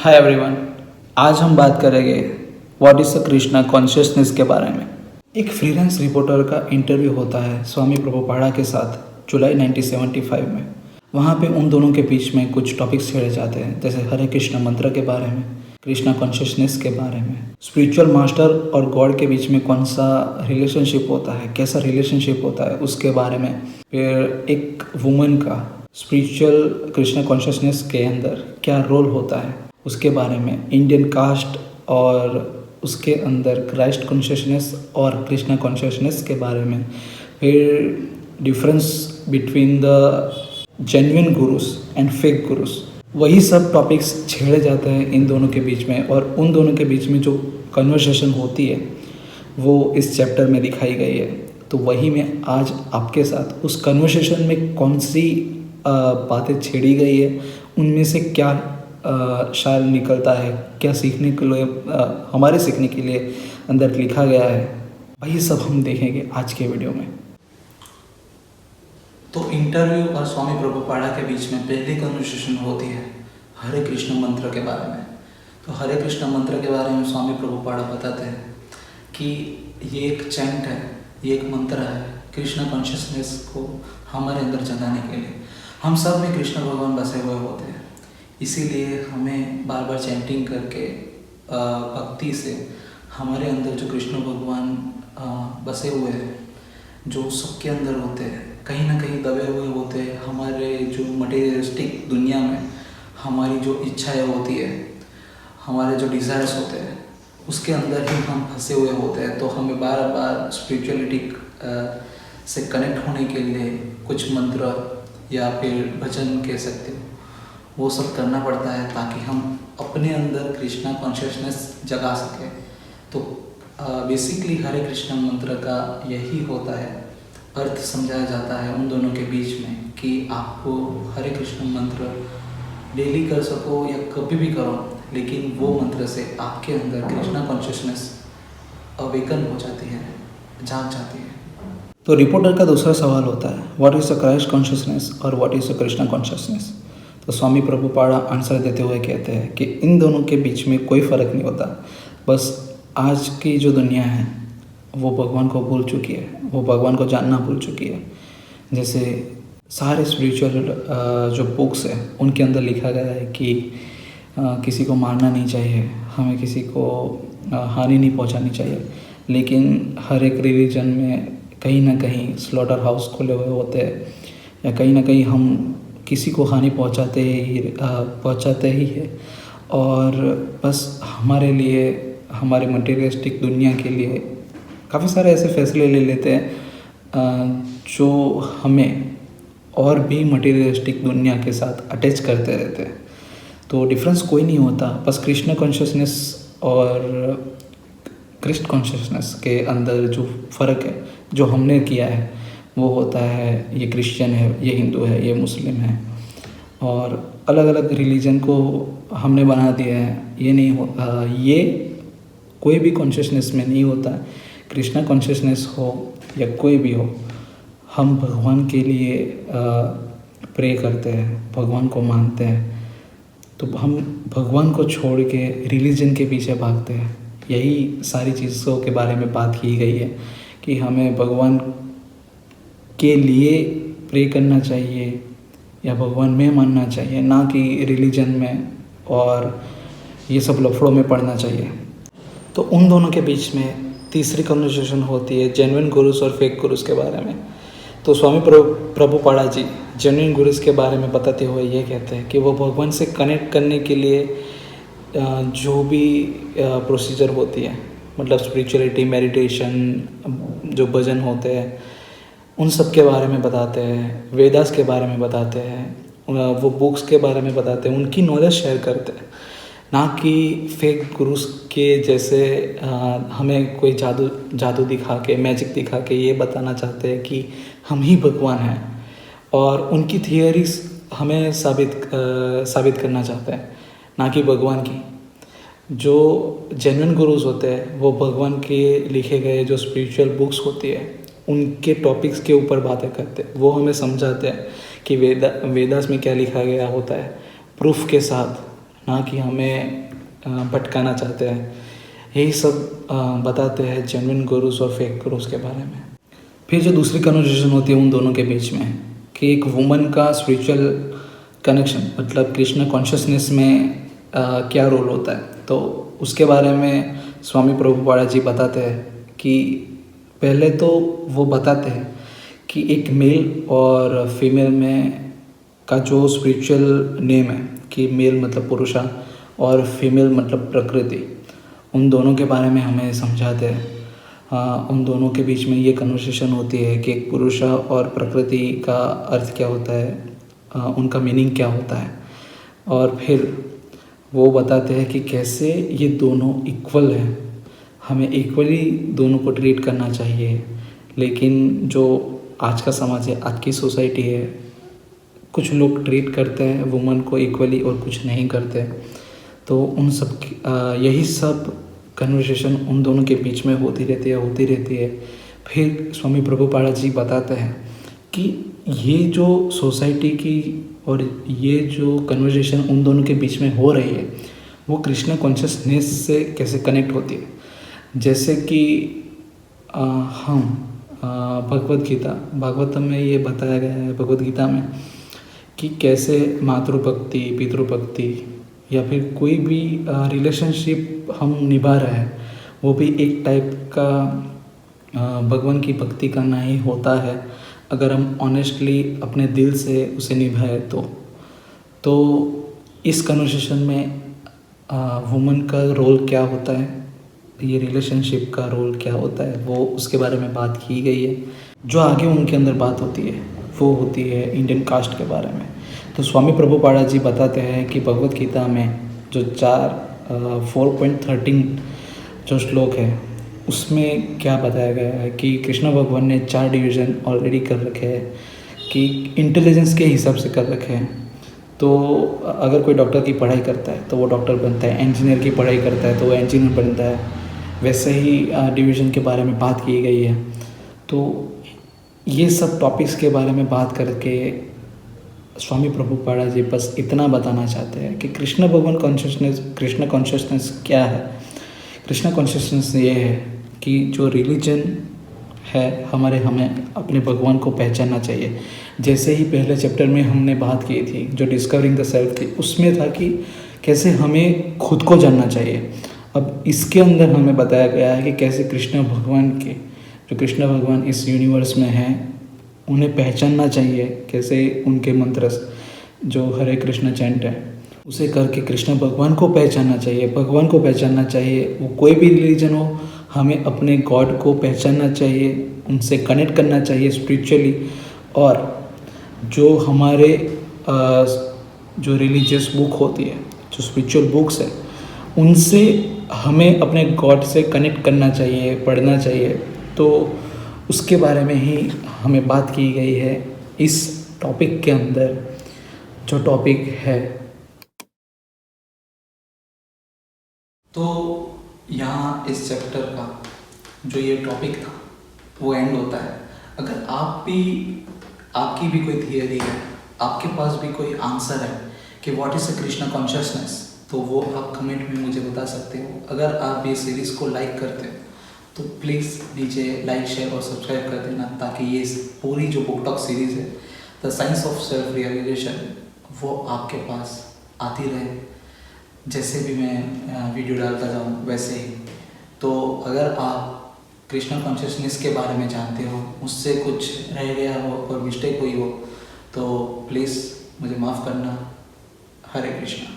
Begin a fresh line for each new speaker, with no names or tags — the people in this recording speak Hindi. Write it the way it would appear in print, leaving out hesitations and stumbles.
हाय एवरीवन, आज हम बात करेंगे what is the Krishna consciousness के बारे में। एक फ्रीलांस रिपोर्टर का इंटरव्यू होता है स्वामी प्रभुपादा के साथ जुलाई 1975 में। वहाँ पे उन दोनों के बीच में कुछ टॉपिक्स छेड़े जाते हैं, जैसे हरे कृष्णा मंत्र के बारे में, कृष्णा कॉन्शियसनेस के बारे में, स्पिरिचुअल मास्टर और गॉड के बीच में कौन सा रिलेशनशिप होता है, कैसा रिलेशनशिप होता है उसके बारे में, फिर एक वुमन का स्पिरिचुअल कृष्णा कॉन्शियसनेस के अंदर क्या रोल होता है उसके बारे में, इंडियन कास्ट और उसके अंदर क्राइस्ट कॉन्शियसनेस और कृष्णा कॉन्शियसनेस के बारे में, फिर difference between the genuine gurus and fake gurus, वही सब टॉपिक्स छेड़े जाते हैं इन दोनों के बीच में। और उन दोनों के बीच में जो कन्वर्सेशन होती है वो इस चैप्टर में दिखाई गई है। तो वही मैं आज आपके साथ उस कन्वर्सेशन में कौन सी बातें छेड़ी गई है, उनमें से क्या शायर निकलता है, क्या सीखने के लिए हमारे सीखने के लिए अंदर लिखा गया है, वही सब हम देखेंगे आज के वीडियो में। तो इंटरव्यू और स्वामी प्रभुपादा के बीच में पहली कन्वर्सेशन होती है हरे कृष्ण मंत्र के बारे में। तो हरे कृष्ण मंत्र के बारे में स्वामी प्रभुपादा बताते हैं कि ये एक चैंट है, ये एक मंत्र है कृष्ण कॉन्शियसनेस को हमारे अंदर जगाने के लिए। हम सब में कृष्ण भगवान बसे हुए होते हैं, इसीलिए हमें बार बार चैंटिंग करके भक्ति से हमारे अंदर जो कृष्ण भगवान बसे हुए हैं, जो सबके अंदर होते हैं, कहीं ना कहीं दबे हुए होते हैं हमारे जो मटेरियलिस्टिक दुनिया में, हमारी जो इच्छाएं होती है, हमारे जो डिज़ायर्स होते हैं, उसके अंदर ही हम फंसे हुए होते हैं। तो हमें बार बार स्पिरिचुअलिटी से कनेक्ट होने के लिए कुछ मंत्र या फिर भजन कह सकते हो, वो सब करना पड़ता है ताकि हम अपने अंदर कृष्णा कॉन्शियसनेस जगा सकें। तो बेसिकली हरे कृष्ण मंत्र का यही होता है, अर्थ समझाया जाता है उन दोनों के बीच में कि आपको हरे कृष्ण मंत्र डेली कर सको या कभी भी करो, लेकिन वो मंत्र से आपके अंदर कृष्णा कॉन्शियसनेस अवेकन हो जाती है, जाग जाती है। तो रिपोर्टर का दूसरा सवाल होता है what is the Christ consciousness और what is the Krishna consciousness. तो स्वामी प्रभुपादा आंसर देते हुए कहते हैं कि इन दोनों के बीच में कोई फ़र्क नहीं होता, बस आज की जो दुनिया है वो भगवान को भूल चुकी है, वो भगवान को जानना भूल चुकी है। जैसे सारे स्पिरिचुअल जो बुक्स हैं उनके अंदर लिखा गया है कि किसी को मारना नहीं चाहिए, हमें किसी को हानि नहीं पहुंचानी चाहिए, लेकिन हर एक रिलीजन में कहीं ना कहीं स्लॉटर हाउस खुले हुए होते हैं, या कहीं ना कहीं हम किसी को हानि पहुंचाते ही है। और बस हमारे लिए, हमारे मटेरियलिस्टिक दुनिया के लिए काफ़ी सारे ऐसे फैसले ले लेते हैं जो हमें और भी मटेरियलिस्टिक दुनिया के साथ अटैच करते रहते हैं। तो डिफरेंस कोई नहीं होता, बस कृष्ण कॉन्शियसनेस और कृष्ण कॉन्शियसनेस के अंदर जो फ़र्क है जो हमने किया है वो होता है ये क्रिश्चियन है, ये हिंदू है, ये मुस्लिम है, और अलग अलग रिलीजन को हमने बना दिया है। ये नहीं हो ये कोई भी कॉन्शियसनेस में नहीं होता है। कृष्णा कॉन्शियसनेस हो या कोई भी हो, हम भगवान के लिए प्रे करते हैं, भगवान को मानते हैं, तो हम भगवान को छोड़ के रिलीजन के पीछे भागते हैं। यही सारी चीज़ों के बारे में बात की गई है कि हमें भगवान के लिए प्रे करना चाहिए या भगवान में मानना चाहिए, ना कि रिलीजन में और ये सब लफड़ों में पढ़ना चाहिए। तो उन दोनों के बीच में तीसरी कन्वर्सेशन होती है जेन्युइन गुरुस और फेक गुरुस के बारे में। तो स्वामी प्रभुपादा जी जेन्युइन गुरुस के बारे में बताते हुए ये कहते हैं कि वो भगवान से कनेक्ट करने के लिए जो भी प्रोसीजर होती है, मतलब स्पिरिचुअलिटी, मेडिटेशन, जो भजन होते हैं, उन सब के बारे में बताते हैं, वेदास के बारे में बताते हैं, वो बुक्स के बारे में बताते हैं, उनकी नॉलेज शेयर करते हैं, ना कि फेक गुरुस के जैसे हमें कोई जादू दिखा के, मैजिक दिखा के ये बताना चाहते हैं कि हम ही भगवान हैं, और उनकी थियरीज हमें साबित करना चाहते हैं, ना कि भगवान की। जो जेन्युइन गुरुज होते हैं वो भगवान के लिखे गए जो स्पिरिचुअल बुक्स होती है उनके टॉपिक्स के ऊपर बातें करते हैं, वो हमें समझाते हैं कि वेदास में क्या लिखा गया होता है, प्रूफ के साथ, ना कि हमें भटकाना चाहते हैं। यही सब बताते हैं जेन्युइन गुरुस और फेक गुरुस के बारे में। फिर जो दूसरी कन्वर्सेशन होती है उन दोनों के बीच में कि एक वुमन का स्पिरिचुअल कनेक्शन मतलब कृष्ण कॉन्शियसनेस में क्या रोल होता है, तो उसके बारे में स्वामी प्रभुपादा जी बताते हैं कि पहले तो वो बताते हैं कि एक मेल और फीमेल में का जो स्पिरिचुअल नेम है कि मेल मतलब पुरुषा और फीमेल मतलब प्रकृति, उन दोनों के बारे में हमें समझाते हैं। उन दोनों के बीच में ये कन्वर्सेशन होती है कि एक पुरुषा और प्रकृति का अर्थ क्या होता है, उनका मीनिंग क्या होता है, और फिर वो बताते हैं कि कैसे ये दोनों इक्वल हैं, हमें इक्वली दोनों को ट्रीट करना चाहिए। लेकिन जो आज का समाज है, आज की सोसाइटी है, कुछ लोग ट्रीट करते हैं वुमन को इक्वली और कुछ नहीं करते। तो उन सब यही सब कन्वर्सेशन उन दोनों के बीच में होती रहती है। फिर स्वामी प्रभुपादा जी बताते हैं कि ये जो सोसाइटी की और ये जो कन्वर्सेशन उन दोनों के बीच में हो रही है वो कृष्ण कॉन्शियसनेस से कैसे कनेक्ट होती है। जैसे कि हम भगवत गीता भागवतम में ये बताया गया है, भगवत गीता में, कि कैसे मातृभक्ति, पितृभक्ति या फिर कोई भी रिलेशनशिप हम निभा रहे हैं वो भी एक टाइप का भगवान की भक्ति करना ही होता है, अगर हम ऑनेस्टली अपने दिल से उसे निभाए तो इस कन्वर्सेशन में वुमन का रोल क्या होता है, ये रिलेशनशिप का रोल क्या होता है, वो उसके बारे में बात की गई है। जो आगे उनके अंदर बात होती है वो होती है इंडियन कास्ट के बारे में। तो स्वामी प्रभुपादा जी बताते हैं कि भगवत गीता में जो 4.13 जो श्लोक है उसमें क्या बताया गया है कि कृष्ण भगवान ने 4 डिवीज़न ऑलरेडी कर रखे हैं कि इंटेलिजेंस के हिसाब से कर रखे हैं। तो अगर कोई डॉक्टर की पढ़ाई करता है तो वो डॉक्टर बनता है, इंजीनियर की पढ़ाई करता है तो वो इंजीनियर बनता है, वैसे ही डिवीज़न के बारे में बात की गई है। तो ये सब टॉपिक्स के बारे में बात करके स्वामी प्रभुपादा जी बस इतना बताना चाहते हैं कि कृष्ण भगवान कॉन्शियसनेस, कृष्ण कॉन्शियसनेस क्या है। कृष्ण कॉन्शियसनेस ये है कि जो रिलीजन है हमें अपने भगवान को पहचानना चाहिए। जैसे ही पहले चैप्टर में हमने बात की थी जो डिस्कवरिंग द सेल्फ थी, उसमें था कि कैसे हमें खुद को जानना चाहिए। अब इसके अंदर हमें बताया गया है कि कैसे कृष्ण भगवान के, जो कृष्ण भगवान इस यूनिवर्स में हैं, उन्हें पहचानना चाहिए, कैसे उनके मंत्र जो हरे कृष्ण चैंट है उसे करके कृष्ण भगवान को पहचानना चाहिए, भगवान को पहचानना चाहिए। वो कोई भी रिलीजन हो, हमें अपने गॉड को पहचानना चाहिए, उनसे कनेक्ट करना चाहिए स्पिरिचुअली। और जो हमारे जो रिलीजियस बुक होती है, जो स्पिरिचुअल बुक्स है, उनसे हमें अपने गॉड से कनेक्ट करना चाहिए, पढ़ना चाहिए। तो उसके बारे में ही हमें बात की गई है इस टॉपिक के अंदर, जो टॉपिक है। तो यहाँ इस चैप्टर का जो ये टॉपिक था वो एंड होता है। अगर आपकी भी कोई थियरी है, आपके पास भी कोई आंसर है कि what is a Krishna consciousness, तो वो आप कमेंट में मुझे बता सकते हो। अगर आप ये सीरीज़ को लाइक करते हो तो प्लीज़ नीचे लाइक, शेयर और सब्सक्राइब कर देना, ताकि ये पूरी जो बुक टॉक सीरीज़ है the science of self realisation वो आपके पास आती रहे। जैसे भी मैं वीडियो डालता जाऊँ वैसे ही। तो अगर आप कृष्ण कॉन्शियसनेस के बारे में जानते हो, मुझसे कुछ रह गया हो और मिस्टेक हुई हो तो प्लीज़ मुझे माफ़ करना। हरे कृष्णा।